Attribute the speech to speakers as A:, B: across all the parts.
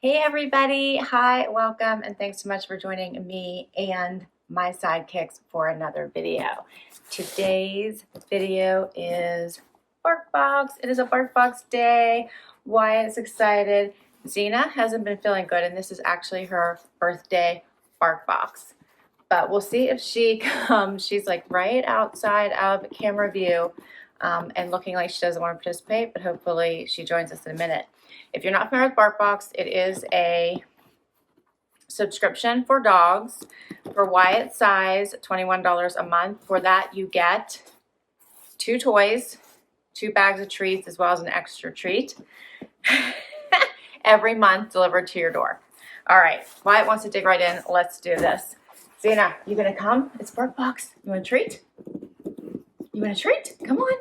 A: Hey everybody, hi, welcome, and thanks so much for joining me and my sidekicks for another video. Today's video is Bark Box. It is a Bark Box day. Wyatt's excited. Xena hasn't been feeling good, and this is actually her birthday Bark Box. But we'll see if she comes. She's like right outside of camera view and looking like she doesn't want to participate, but hopefully she joins us in a minute. If you're not familiar with BarkBox, it is a subscription for dogs for Wyatt's size, $21 a month. For that, you get 2 toys, 2 bags of treats, as well as an extra treat every month delivered to your door. All right, Wyatt wants to dig right in. Let's do this. Xena, you gonna come? It's BarkBox. You want a treat? You want a treat? Come on.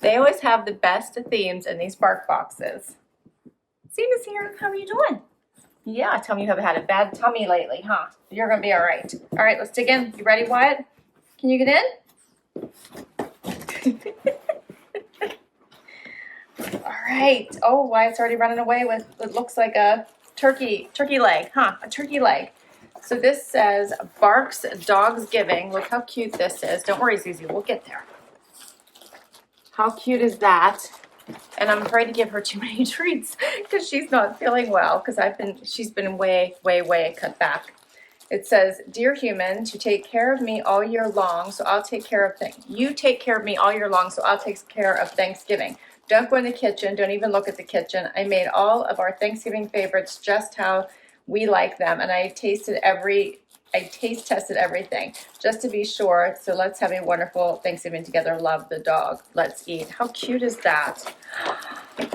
A: They always have the best themes in these Bark Boxes. Xena's here. How are you doing? Yeah, tell me you haven't had a bad tummy lately, huh? You're gonna be all right. All right, let's dig in. You ready, Wyatt? Can you get in? All right. Oh, Wyatt's already running away with what looks like a turkey leg, huh? A turkey leg. So this says Barks Dogsgiving. Look how cute this is. Don't worry, Zizi, we'll get there. How cute is that? And I'm afraid to give her too many treats because she's not feeling well because she's been way cut back. It says, "Dear human, to take care of me all year long, so I'll take care of things. You take care of me all year long, so I'll take care of Thanksgiving. Don't go in the kitchen. Don't even look at the kitchen. I made all of our Thanksgiving favorites just how we like them, and I taste tested everything just to be sure. So let's have a wonderful Thanksgiving together. Love the dog. Let's eat." How cute is that?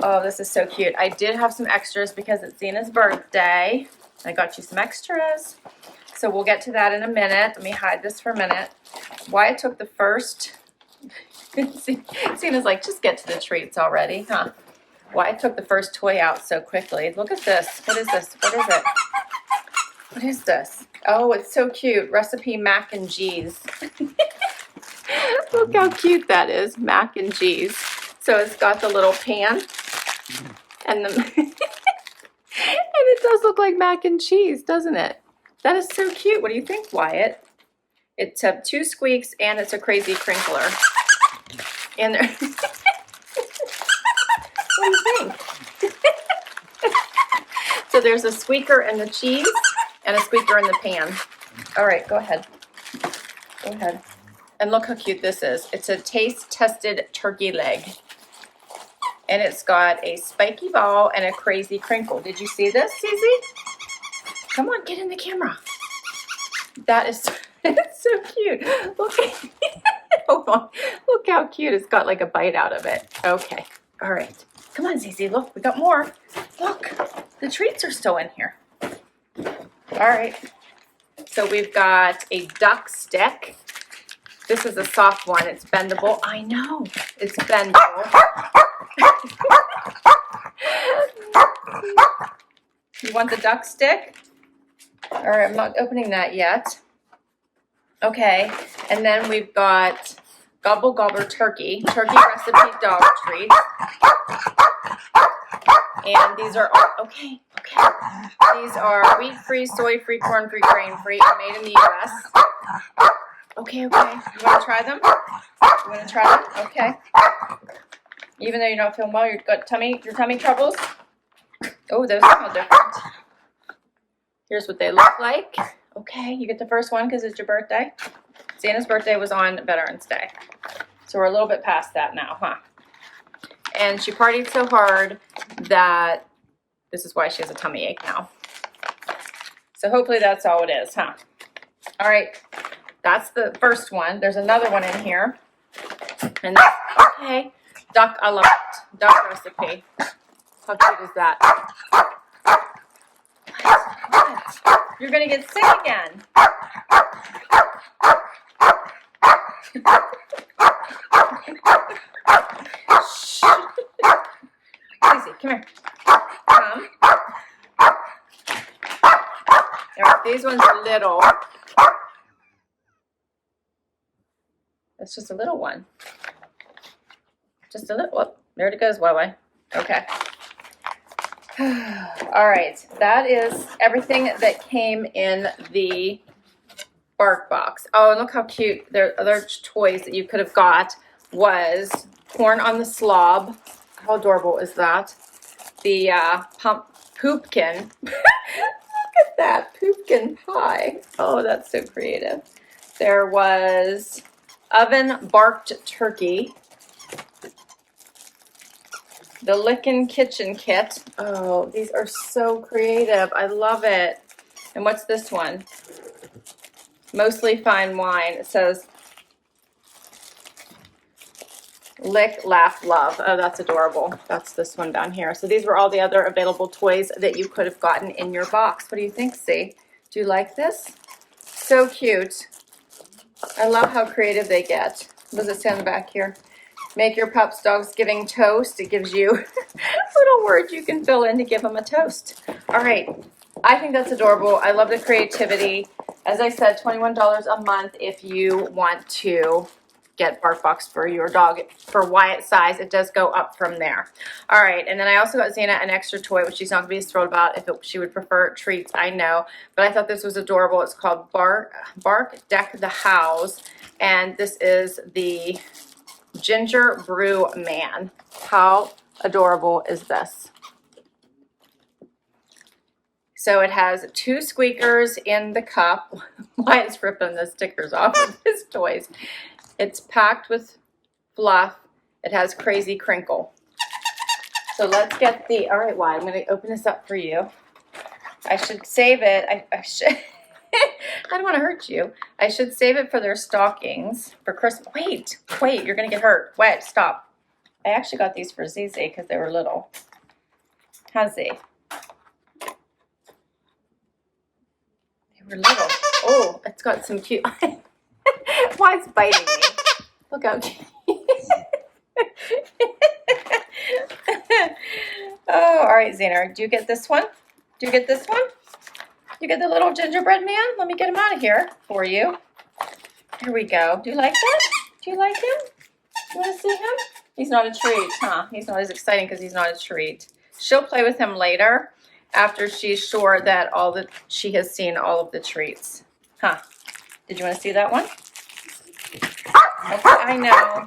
A: Oh, this is so cute. I did have some extras because it's Zena's birthday. I got you some extras. So we'll get to that in a minute. Let me hide this for a minute. Wyatt took the first. Zena's like, just get to the treats already, huh? Wyatt took the first toy out so quickly. Look at this. What is this? What is it? What is this? Oh, it's so cute. Recipe mac and cheese. Look how cute that is, mac and cheese. So it's got the little pan and and it does look like mac and cheese, doesn't it? That is so cute. What do you think, Wyatt? It's 2 squeaks and it's a crazy crinkler. And there. What do you think? So there's a squeaker in the cheese and a squeaker in the pan. All right, go ahead. Go ahead. And look how cute this is. It's a taste-tested turkey leg. And it's got a spiky ball and a crazy crinkle. Did you see this, Zizi? Come on, get in the camera. That is it's so cute. Look, hold on. Look how cute. It's got like a bite out of it. Okay. All right. Come on, Zizi. Look, we got more. Look, the treats are still in here. All right. So we've got a duck stick. This is a soft one. It's bendable. I know. It's bendable. You want the duck stick? All right, I'm not opening that yet. Okay, and then we've got Gobble Gobble turkey recipe dog treats. And these are all, okay. These are wheat-free, soy-free, corn-free, grain-free, and made in the U.S. Okay. You want to try them? You want to try them? Okay. Even though you're not feeling well, you've got your tummy troubles? Oh, those smell different. Here's what they look like. Okay, you get the first one because it's your birthday. Santa's birthday was on Veterans Day. So we're a little bit past that now, huh? And she partied so hard that this is why she has a tummy ache now. So hopefully that's all it is, huh? All right, that's the first one. There's another one in here. And that's, okay, duck, I love it. Duck recipe. How cute is that? What? You're gonna get sick again. Shh. Easy, come here. Come. All right, these ones are little. It's just a little one. Just a little. Whoop, there it goes, Wai. Okay. All right, that is everything that came in the bark box. Oh, and look how cute. Their other toys that you could have got was corn on the slob. How adorable is that? The poopkin. Look at that poopkin pie. Oh, that's so creative. There was oven barked turkey. The Lickin' Kitchen Kit. Oh, these are so creative. I love it. And what's this one? Mostly fine wine. It says lick, laugh, love. Oh, that's adorable. That's this one down here. So these were all the other available toys that you could have gotten in your box. What do you think, C? Do you like this? So cute. I love how creative they get. What does it say on the back here? Make your pups Dogsgiving toast. It gives you little words you can fill in to give them a toast. All right. I think that's adorable. I love the creativity. As I said, $21 a month if you want to get BarkBox for your dog. For Wyatt's size, it does go up from there. All right, and then I also got Xena an extra toy, which she's not going to be thrilled about if she would prefer treats, I know. But I thought this was adorable. It's called Bark Deck the House, and this is the Ginger Brew Man. How adorable is this? So it has 2 squeakers in the cup. Wyatt's ripping the stickers off of his toys. It's packed with fluff. It has crazy crinkle. So let's get the, all right, Wyatt, I'm going to open this up for you. I should save it. I should, I don't want to hurt you. I should save it for their stockings for Christmas. Wait, you're going to get hurt. Wyatt, stop. I actually got these for Zizi because they were little. How's they? We're little. Oh, it's got some cute. Why it's biting me? Look how cute. Oh, all right, Xena. Do you get this one? Do you get this one? You get the little gingerbread man? Let me get him out of here for you. Here we go. Do you like that? Do you like him? You want to see him? He's not a treat, huh? He's not as exciting because he's not a treat. She'll play with him later, after she's sure that she has seen all of the treats. Huh? Did you want to see that one? Okay, I know.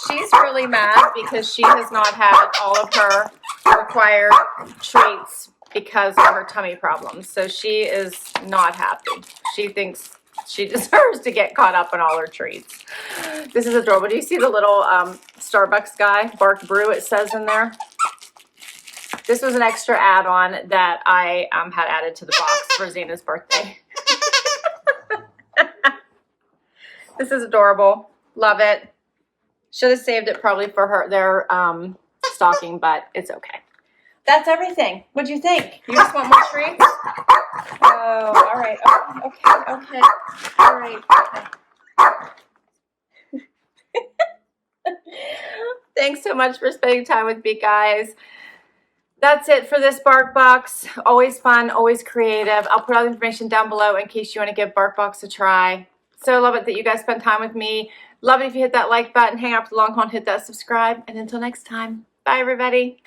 A: She's really mad because she has not had all of her required treats because of her tummy problems. So she is not happy. She thinks she deserves to get caught up on all her treats. This is adorable. Do you see the little Starbucks guy, Bark Brew, it says in there? This was an extra add-on that I had added to the box for Xena's birthday. This is adorable. Love it. Should have saved it probably for their stocking, but it's okay. That's everything. What'd you think? You just want more treats? Oh, all right. Okay. All right. Okay. Thanks so much for spending time with me, guys. That's it for this BarkBox. Always fun, always creative. I'll put all the information down below in case you want to give BarkBox a try. So love it that you guys spend time with me. Love it if you hit that like button, hang out for the long haul, and hit that subscribe. And until next time, bye everybody.